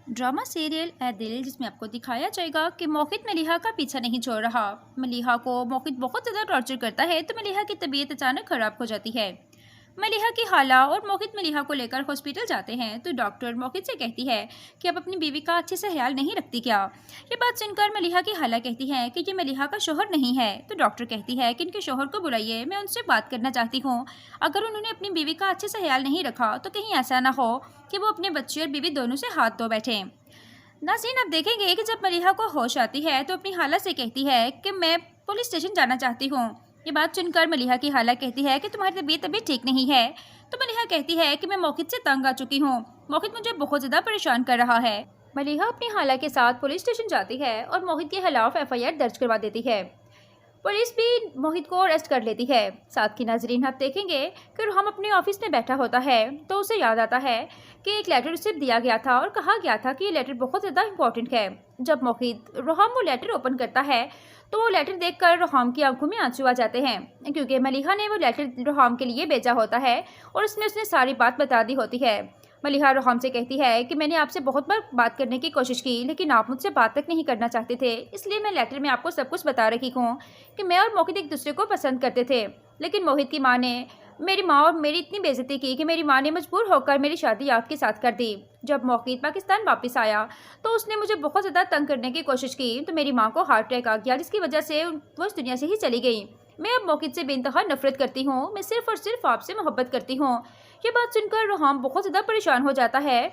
Drama serial ए दिल जिसमें आपको दिखाया जाएगा कि मोहित मलिहा का पीछा नहीं छोड़ रहा। मलिहा को मोहित बहुत ज़्यादा टॉर्चर करता है तो मलिहा की तबीयत अचानक ख़राब हो जाती है। मलिहा की हाला और मोहित मलिहा को लेकर हॉस्पिटल जाते हैं तो डॉक्टर मोहित से कहती है कि अब अपनी बीवी का अच्छे से ख्याल नहीं रखती क्या। ये बात सुनकर मलिहा की हाला कहती है कि ये मलिहा का शोहर नहीं है तो डॉक्टर कहती है कि इनके शोहर को बुलाइए, मैं उनसे बात करना चाहती हूँ। अगर उन्होंने अपनी बीवी का अच्छे से ख्याल नहीं रखा तो कहीं ऐसा ना हो कि वो अपने बच्चे और बीवी दोनों से हाथ धो बैठे। नाज़रीन, आप देखेंगे कि जब मलिहा को होश आती है तो अपनी हाला से कहती है कि मैं पुलिस स्टेशन जाना चाहती हूँ। ये बात सुनकर मलिहा की हाला कहती है कि तुम्हारी तबीयत अभी ठीक नहीं है। तो मलिहा कहती है कि मैं मोहित से तंग आ चुकी हूँ, मोहित मुझे बहुत ज़्यादा परेशान कर रहा है। मलिहा अपनी हाला के साथ पुलिस स्टेशन जाती है और मोहित के खिलाफ FIR दर्ज करवा देती है। पुलिस भी मोहित को अरेस्ट कर लेती है। साथ की नाजरीन, आप देखेंगे कि हम अपने ऑफिस में बैठा होता है तो उसे याद आता है कि एक लेटर उसे दिया गया था और कहा गया था कि ये लेटर बहुत ज़्यादा इंपॉर्टेंट है। जब मोहित रोहम वो लेटर ओपन करता है तो वो लेटर देखकर रोहम की आंखों में आंसू आ जाते हैं, क्योंकि मलिहा ने वो लेटर रोहम के लिए भेजा होता है और उसमें उसने सारी बात बता दी होती है। मलिहा रोहम से कहती है कि मैंने आपसे बहुत बार बात करने की कोशिश की लेकिन आप मुझसे बात तक नहीं करना चाहते थे, इसलिए मैं लेटर में आपको सब कुछ बता रही हूँ कि मैं और मोहित एक दूसरे को पसंद करते थे। लेकिन मोहित की माँ ने मेरी माँ और मेरी इतनी बेइज्जती की कि मेरी माँ ने मजबूर होकर मेरी शादी आपके साथ कर दी। जब मोहित पाकिस्तान वापस आया तो उसने मुझे बहुत ज़्यादा तंग करने की कोशिश की तो मेरी माँ को हार्ट अटैक आ गया, जिसकी वजह से वो इस दुनिया से ही चली गई। मैं अब मोहित से बेइंतहा नफरत करती हूँ, मैं सिर्फ और सिर्फ आपसे मोहब्बत करती हूँ। ये बात सुनकर रोहम बहुत ज़्यादा परेशान हो जाता है।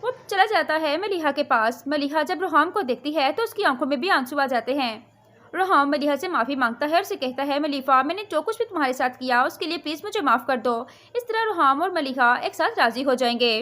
वो चला जाता है मलिहा के पास। मलिहा जब रोहम को देखती है तो उसकी आंखों में भी आंसू आ जाते हैं। रोहम मलिहा से माफ़ी मांगता है और उसे कहता है, मलिहा, मैंने जो कुछ भी तुम्हारे साथ किया उसके लिए प्लीज़ मुझे माफ़ कर दो। इस तरह रोहम और मलिहा एक साथ राज़ी हो जाएंगे।